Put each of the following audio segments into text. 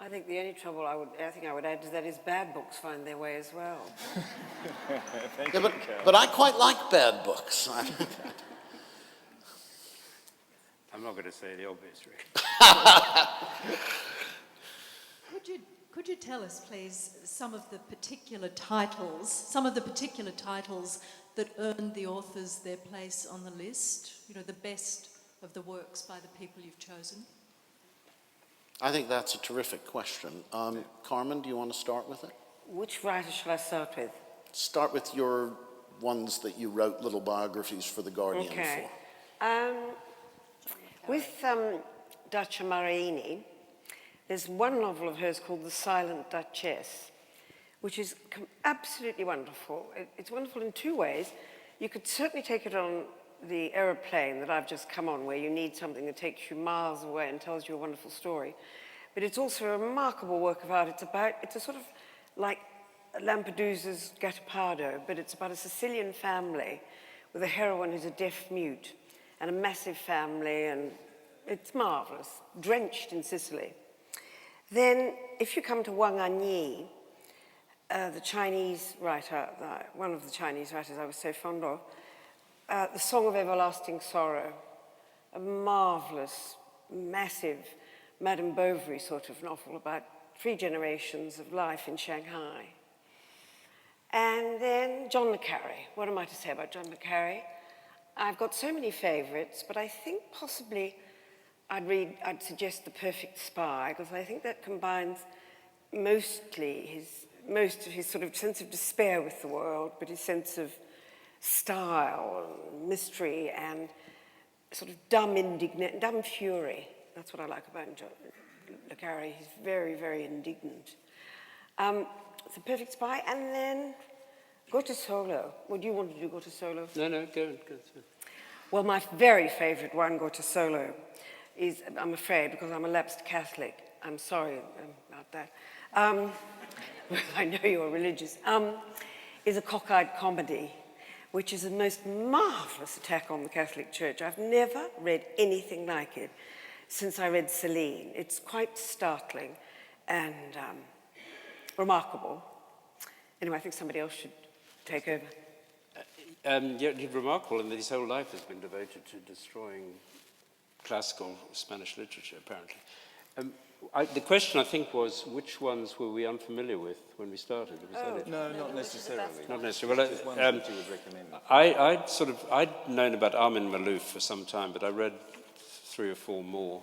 I think the only trouble I would add to that is bad books find their way as well. Thank you, but I quite like bad books. I'm not going to say the obvious, Rick. Could you tell us, please, some of the particular titles that earned the authors their place on the list? You know, the best of the works by the people you've chosen? I think that's a terrific question. Carmen, do you want to start with it? Which writer shall I start with? Start with your ones that you wrote little biographies for The Guardian Okay. for. With Dacia Maraini, there's one novel of hers called The Silent Duchess, which is absolutely wonderful. It's wonderful in two ways. You could certainly take it on the aeroplane that I've just come on, where you need something that takes you miles away and tells you a wonderful story. But it's also a remarkable work of art. It's a sort of like Lampedusa's Gattipardo, but it's about a Sicilian family with a heroine who's a deaf mute and a massive family, and it's marvelous, drenched in Sicily. Then, if you come to Wang Anyi, the Chinese writer, one of the Chinese writers I was so fond of, The Song of Everlasting Sorrow, a marvelous, massive Madame Bovary sort of novel about 3 generations of life in Shanghai. And then John le Carré. What am I to say about John le Carré? I've got so many favorites, but I think possibly I'd suggest The Perfect Spy, because I think that combines most of his sort of sense of despair with the world, but his sense of style, and mystery, and sort of dumb fury. That's what I like about John le Carré. He's very, very indignant. It's The Perfect Spy, and then Solo. Would you want to do Solo? No, go. Well, my very favourite one, Solo, is, I'm afraid, because I'm a lapsed Catholic, I'm sorry about that, I know you're religious, is a cockeyed comedy, which is the most marvellous attack on the Catholic Church. I've never read anything like it since I read Celine. It's quite startling and remarkable. Anyway, I think somebody else should take over. Yeah, he's remarkable in that his whole life has been devoted to destroying classical Spanish literature, apparently. The question, I think, was which ones were we unfamiliar with when we started? Was that it? No, not necessarily. Not necessarily. Just ones that you would recommend. I'd known about Armin Malouf for some time, but I read 3 or 4 more,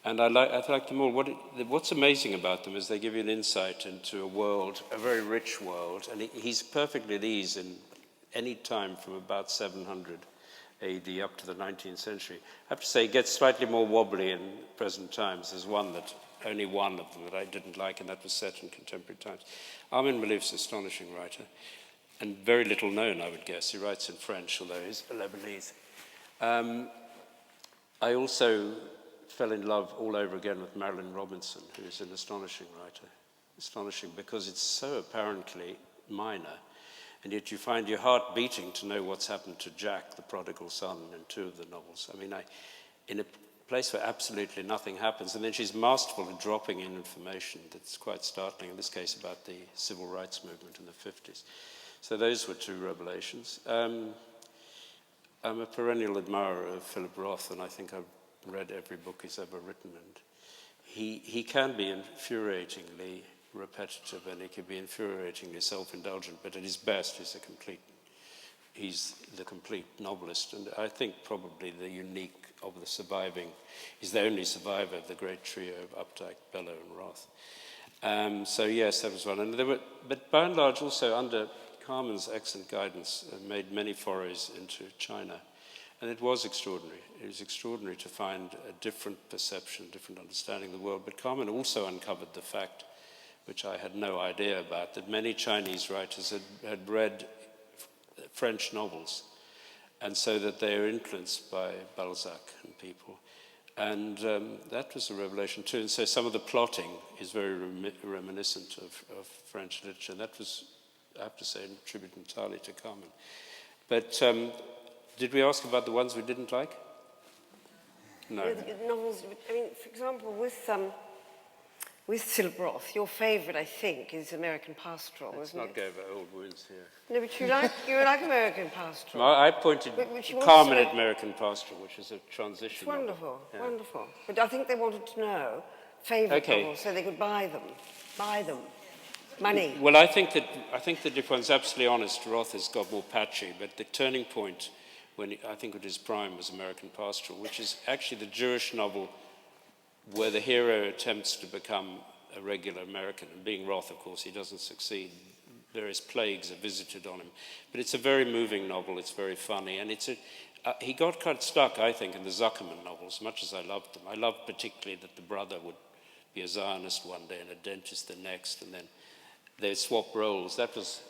and I liked them all. What's amazing about them is they give you an insight into a world, a very rich world, and he's perfectly at ease in any time from about 700 AD up to the 19th century. I have to say it gets slightly more wobbly in present times. There's only one of them that I didn't like, and that was set in contemporary times. Armin Malouf's an astonishing writer, and very little known, I would guess. He writes in French, although he's Lebanese. I also fell in love all over again with Marilyn Robinson, who is an astonishing writer. Astonishing because it's so apparently minor, and yet you find your heart beating to know what's happened to Jack, the prodigal son, in 2 of the novels. I mean, in a place where absolutely nothing happens, and then she's masterful at dropping in information that's quite startling, in this case about the civil rights movement in the 50s. So those were 2 revelations. I'm a perennial admirer of Philip Roth, and I think I've read every book he's ever written, and he can be infuriatingly repetitive, and he can be infuriatingly self-indulgent, but at his best he's the complete novelist, and I think probably he's the only survivor of the great trio of Updike, Bellow and Roth. So yes, that was one. And but by and large also under Carmen's excellent guidance, made many forays into China, and it was extraordinary. It was extraordinary to find a different perception, different understanding of the world, but Carmen also uncovered the fact, which I had no idea about, that many Chinese writers had read French novels, and so that they are influenced by Balzac and people. And that was a revelation too. And so some of the plotting is very reminiscent of French literature. That was, I have to say, a tribute entirely to Carmen. But did we ask about the ones we didn't like? No. The novels, I mean, for example, with with Philip Roth. Your favourite, I think, is American Pastoral, Let's isn't not it? go over old wounds here. No, but you like American Pastoral. I pointed Which you want Carmen to at say- American Pastoral, which is a transition It's novel. wonderful, Yeah. wonderful. But I think they wanted to know favourite Okay. novels so they could buy them. Money. Well, I think that if one's absolutely honest, Roth has got more patchy, but the turning point when I think at his prime was American Pastoral, which is actually the Jewish novel where the hero attempts to become a regular American. And being Roth, of course, he doesn't succeed. Various plagues are visited on him. But it's a very moving novel, it's very funny, and he got quite stuck, I think, in the Zuckerman novels, much as I loved them. I loved particularly that the brother would be a Zionist one day and a dentist the next, and then they'd swap roles. That was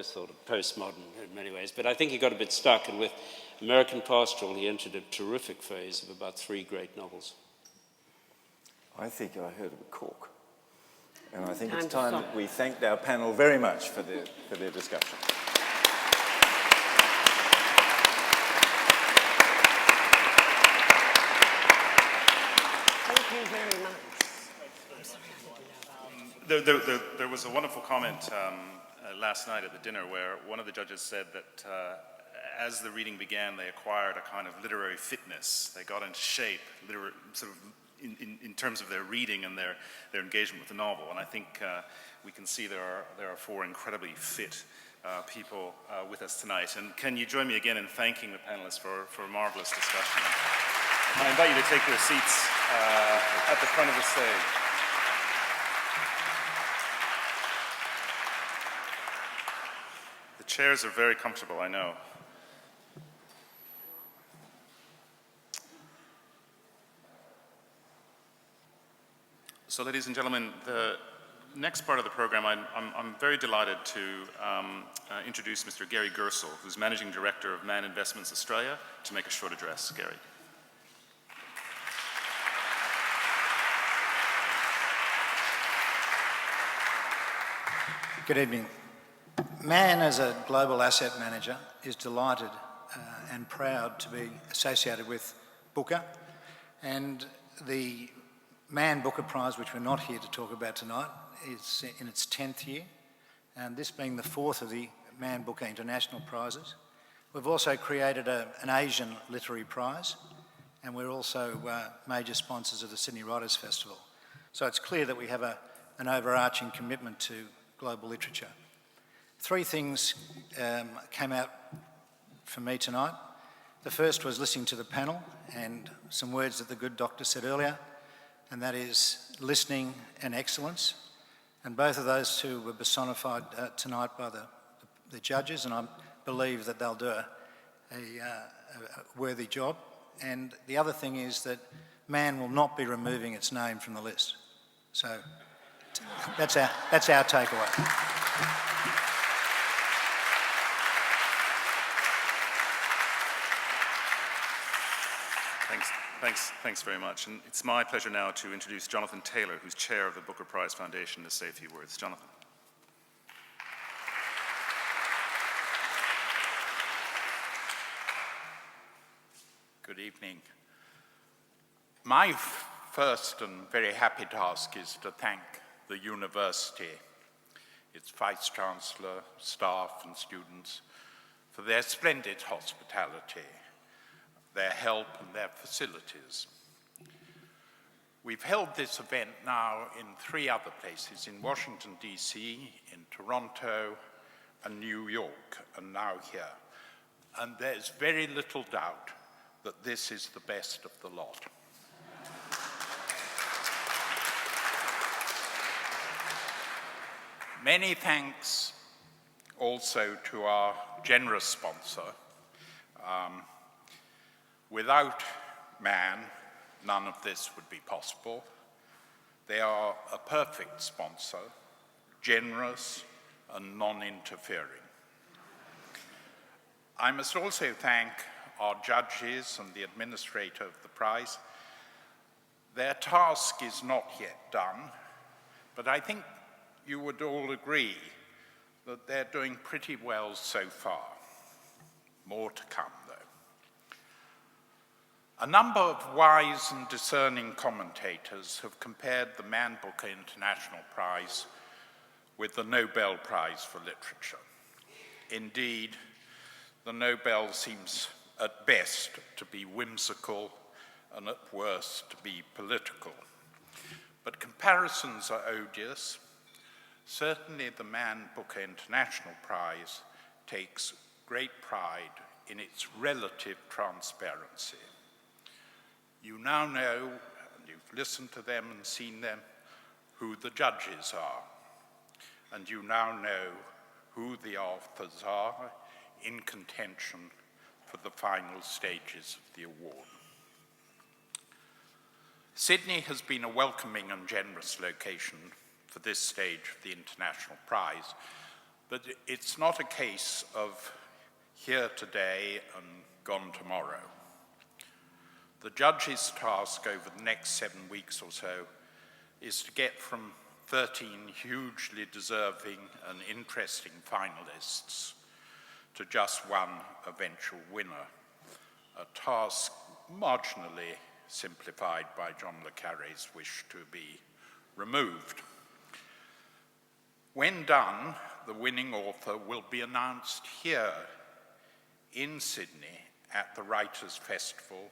sort of postmodern in many ways. But I think he got a bit stuck, and with American Pastoral, he entered a terrific phase of about 3 great novels. I think I heard of a cork. And I think Time it's to time stop. that we thanked our panel very much for their discussion. Thank you very much. There was a wonderful comment last night at the dinner where one of the judges said that as the reading began, they acquired a kind of literary fitness. They got into shape, sort of in terms of their reading and their engagement with the novel. And I think we can see there are 4 incredibly fit people with us tonight. And can you join me again in thanking the panelists for a marvelous discussion? And I invite you to take your seats at the front of the stage. The chairs are very comfortable, I know. So, ladies and gentlemen, the next part of the program, I'm very delighted to introduce Mr. Gary Gerstle, who's Managing Director of Man Investments Australia, to make a short address. Gary. Good evening. Man, as a global asset manager, is delighted and proud to be associated with Booker, and the Man Booker Prize, which we're not here to talk about tonight, is in its 10th year, and this being the 4th of the Man Booker International Prizes. We've also created an Asian Literary Prize, and we're also major sponsors of the Sydney Writers' Festival. So it's clear that we have an overarching commitment to global literature. 3 things came out for me tonight. The first was listening to the panel and some words that the good doctor said earlier, and that is listening and excellence. And both of those 2 were personified tonight by the judges, and I believe that they'll do a worthy job. And the other thing is that Man will not be removing its name from the list. So that's our takeaway. Thanks very much. And it's my pleasure now to introduce Jonathan Taylor, who's chair of the Booker Prize Foundation, to say a few words. Jonathan. Good evening. My first and very happy task is to thank the university, its Vice-Chancellor, staff and students for their splendid hospitality, their help and their facilities. We've held this event now in 3 other places, in Washington, D.C., in Toronto, and New York, and now here. And there's very little doubt that this is the best of the lot. Many thanks also to our generous sponsor. Without Man, none of this would be possible. They are a perfect sponsor, generous and non-interfering. I must also thank our judges and the administrator of the prize. Their task is not yet done, but I think you would all agree that they're doing pretty well so far. More to come, though. A number of wise and discerning commentators have compared the Man Booker International Prize with the Nobel Prize for Literature. Indeed, the Nobel seems at best to be whimsical and at worst to be political. But comparisons are odious. Certainly the Man Booker International Prize takes great pride in its relative transparency. You now know, and you've listened to them and seen them, who the judges are. And you now know who the authors are in contention for the final stages of the award. Sydney has been a welcoming and generous location for this stage of the International Prize, but it's not a case of here today and gone tomorrow. The judges' task over the next 7 weeks or so is to get from 13 hugely deserving and interesting finalists to just one eventual winner, a task marginally simplified by John le Carré's wish to be removed. When done, the winning author will be announced here in Sydney at the Writers' Festival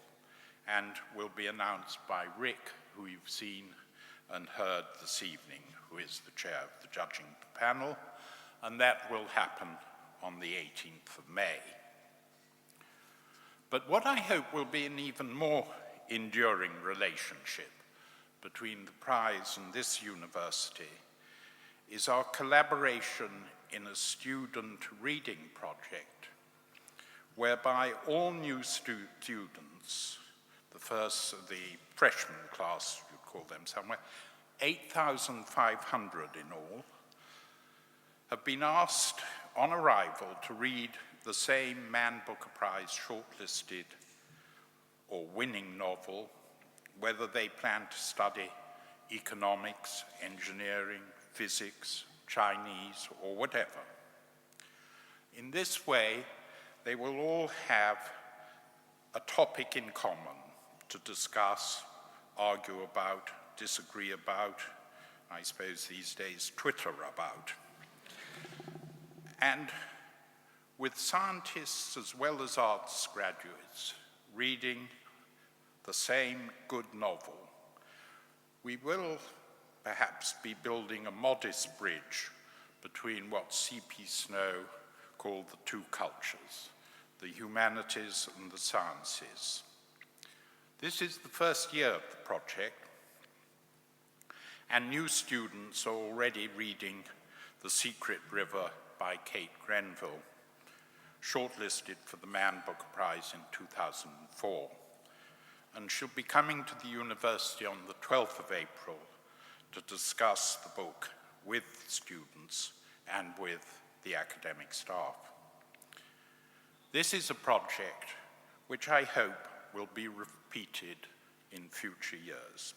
and will be announced by Rick, who you've seen and heard this evening, who is the chair of the judging panel, and that will happen on the 18th of May. But what I hope will be an even more enduring relationship between the prize and this university is our collaboration in a student reading project whereby all new students, the freshman class, you'd call them somewhere, 8,500 in all, have been asked on arrival to read the same Man Booker Prize shortlisted or winning novel, whether they plan to study economics, engineering, physics, Chinese, or whatever. In this way, they will all have a topic in common to discuss, argue about, disagree about, I suppose these days Twitter about. And with scientists as well as arts graduates reading the same good novel, we will perhaps be building a modest bridge between what C.P. Snow called the two cultures, the humanities and the sciences. This is the first year of the project, and new students are already reading The Secret River by Kate Grenville, shortlisted for the Man Booker Prize in 2004, and she'll be coming to the university on the 12th of April to discuss the book with students and with the academic staff. This is a project which I hope will be repeated in future years.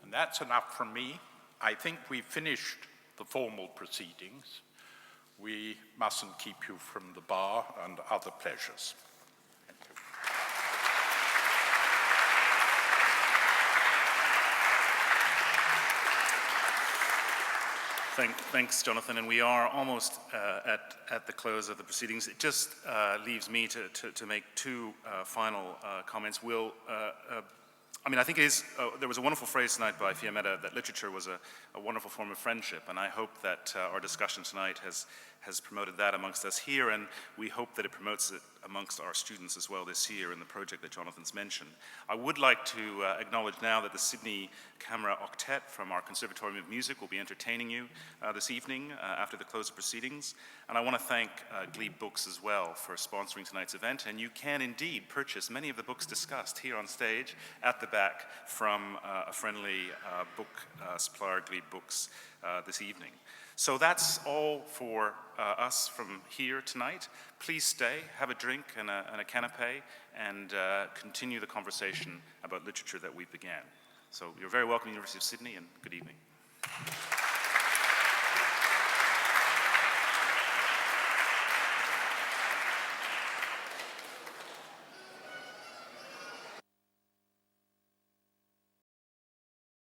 And that's enough from me. I think we've finished the formal proceedings. We mustn't keep you from the bar and other pleasures. Thank you. Thanks, Jonathan. And we are almost at the close of the proceedings. It just leaves me to make two final comments. I think it is, there was a wonderful phrase tonight by Fiammetta that literature was a wonderful form of friendship, and I hope that our discussion tonight has promoted that amongst us here, and we hope that it promotes it amongst our students as well this year in the project that Jonathan's mentioned. I would like to acknowledge now that the Sydney Camera Octet from our Conservatorium of Music will be entertaining you this evening after the close of proceedings, and I want to thank Glebe Books as well for sponsoring tonight's event, and you can indeed purchase many of the books discussed here on stage at the back from a friendly book supplier, Glebe Books, this evening. So that's all for us from here tonight. Please stay, have a drink and a canapé, and continue the conversation about literature that we began. So you're very welcome, University of Sydney, and good evening.